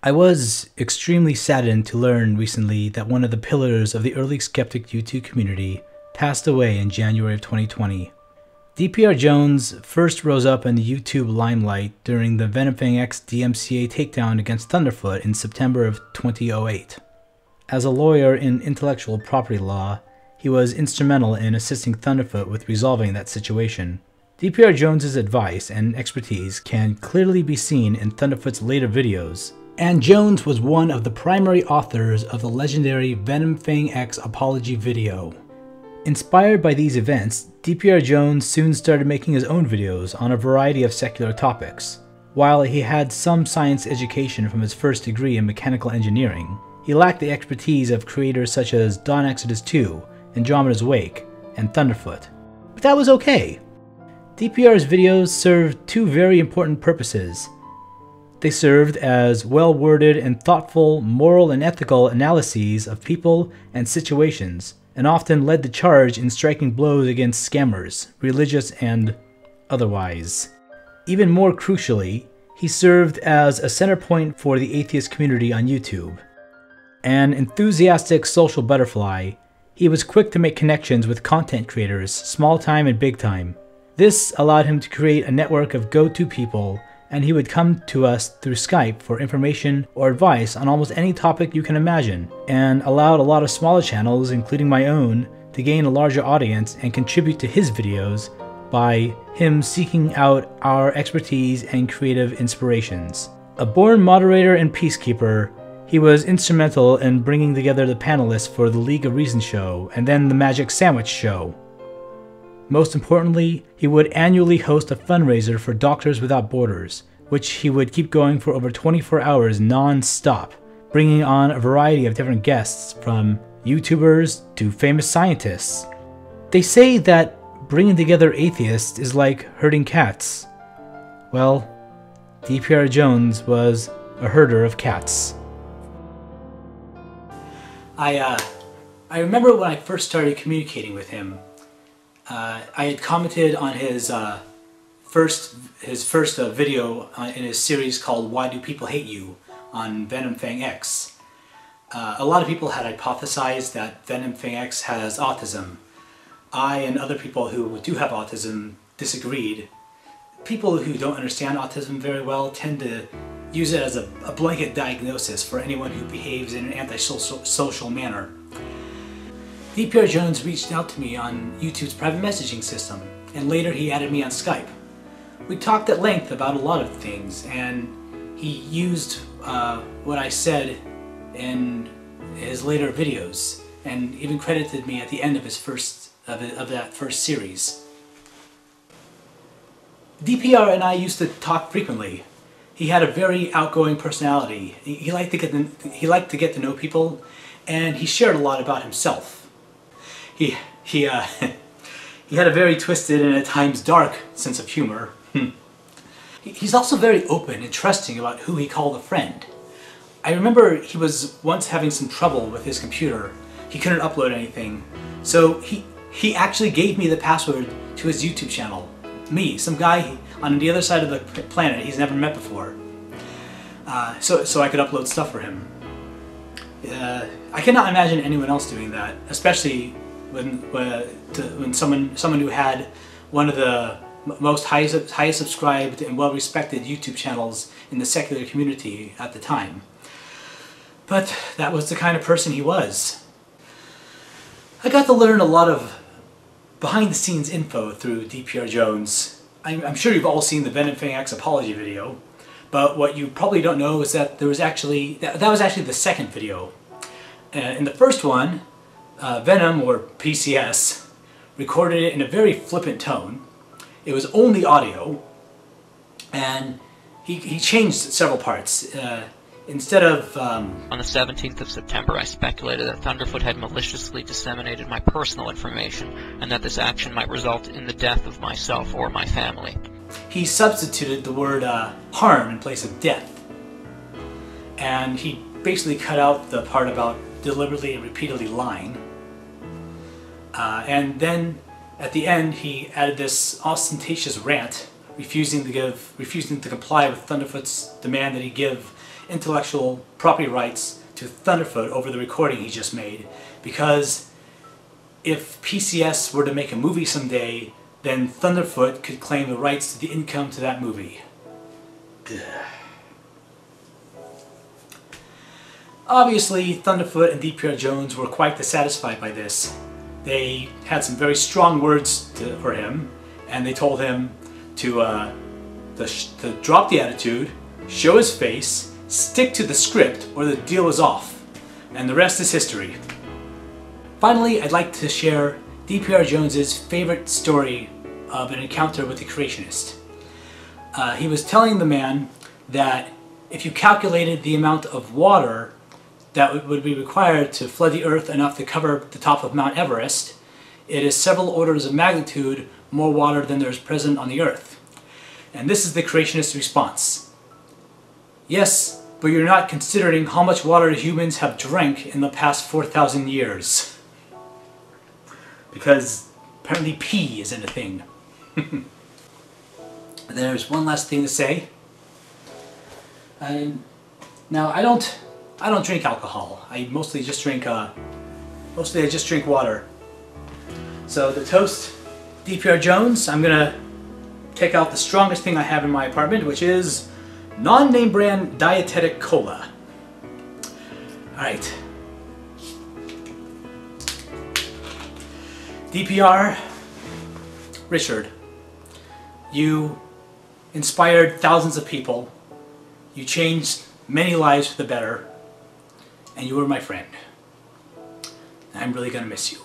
I was extremely saddened to learn recently that one of the pillars of the early skeptic YouTube community passed away in January of 2020. dprjones first rose up in the YouTube limelight during the Venomfang X DMCA takedown against Thunderfoot in September of 2008. As a lawyer in intellectual property law, he was instrumental in assisting Thunderfoot with resolving that situation. dprjones' advice and expertise can clearly be seen in Thunderfoot's later videos, and Jones was one of the primary authors of the legendary Venomfang X apology video. Inspired by these events, dprjones soon started making his own videos on a variety of secular topics. While he had some science education from his first degree in mechanical engineering, he lacked the expertise of creators such as Dawn Exodus 2, Andromeda's Wake, and Thunderfoot. But that was okay. DPR's videos served two very important purposes. They served as well-worded and thoughtful moral and ethical analyses of people and situations, and often led the charge in striking blows against scammers, religious and otherwise. Even more crucially, he served as a center point for the atheist community on YouTube. An enthusiastic social butterfly, he was quick to make connections with content creators, small time and big time. This allowed him to create a network of go-to people, and he would come to us through Skype for information or advice on almost any topic you can imagine, and allowed a lot of smaller channels, including my own, to gain a larger audience and contribute to his videos by him seeking out our expertise and creative inspirations. A born moderator and peacekeeper, he was instrumental in bringing together the panelists for the League of Reason show and then the Magic Sandwich show. Most importantly, he would annually host a fundraiser for Doctors Without Borders, which he would keep going for over 24 hours non-stop, bringing on a variety of different guests from YouTubers to famous scientists. They say that bringing together atheists is like herding cats. Well, dprjones was a herder of cats. I remember when I first started communicating with him, I had commented on his first video in his series called Why Do People Hate You on Venomfang X. A lot of people had hypothesized that Venomfang X has autism. I and other people who do have autism disagreed. People who don't understand autism very well tend to use it as a blanket diagnosis for anyone who behaves in an antisocial manner. dprjones reached out to me on YouTube's private messaging system, and later he added me on Skype. We talked at length about a lot of things, and he used what I said in his later videos, and even credited me at the end of his that first series. DPR and I used to talk frequently. He had a very outgoing personality. He liked to get to know people, and he shared a lot about himself. He had a very twisted and at times dark sense of humor. He's also very open and trusting about who he called a friend. I remember he was once having some trouble with his computer. He couldn't upload anything, so he actually gave me the password to his YouTube channel. Me, some guy on the other side of the planet he's never met before, so I could upload stuff for him. I cannot imagine anyone else doing that, especially when someone who had one of the most highest subscribed and well-respected YouTube channels in the secular community at the time. But that was the kind of person he was. I got to learn a lot of behind-the-scenes info through dprjones. I'm sure you've all seen the Venomfang X apology video, but what you probably don't know is that that was actually the second video. In the first one, Venom, or PCS, recorded it in a very flippant tone. It was only audio, and he changed several parts. Instead of... On the 17th of September, I speculated that Thunderfoot had maliciously disseminated my personal information, and that this action might result in the death of myself or my family. He substituted the word harm in place of death. And he basically cut out the part about deliberately and repeatedly lying. And then at the end he added this ostentatious rant, refusing to comply with Thunderfoot's demand that he give intellectual property rights to Thunderfoot over the recording he just made, because if PCS were to make a movie someday, then Thunderfoot could claim the rights to the income to that movie. Ugh. Obviously, Thunderfoot and dprjones were quite dissatisfied by this. They had some very strong words for him, and they told him to drop the attitude, show his face, stick to the script, or the deal is off. And the rest is history. Finally, I'd like to share dprjones' favorite story of an encounter with the creationist. He was telling the man that if you calculated the amount of water that would be required to flood the earth enough to cover the top of Mount Everest, it is several orders of magnitude more water than there is present on the earth. And this is the creationist response. Yes, but you're not considering how much water humans have drank in the past 4,000 years. Because apparently pee isn't a thing. There's one last thing to say. Now I don't drink alcohol. I mostly just drink water. So to toast dprjones, I'm gonna take out the strongest thing I have in my apartment, which is non-name brand dietetic cola. All right. DPR, Richard, you inspired thousands of people, you changed many lives for the better, and you were my friend. I'm really gonna miss you.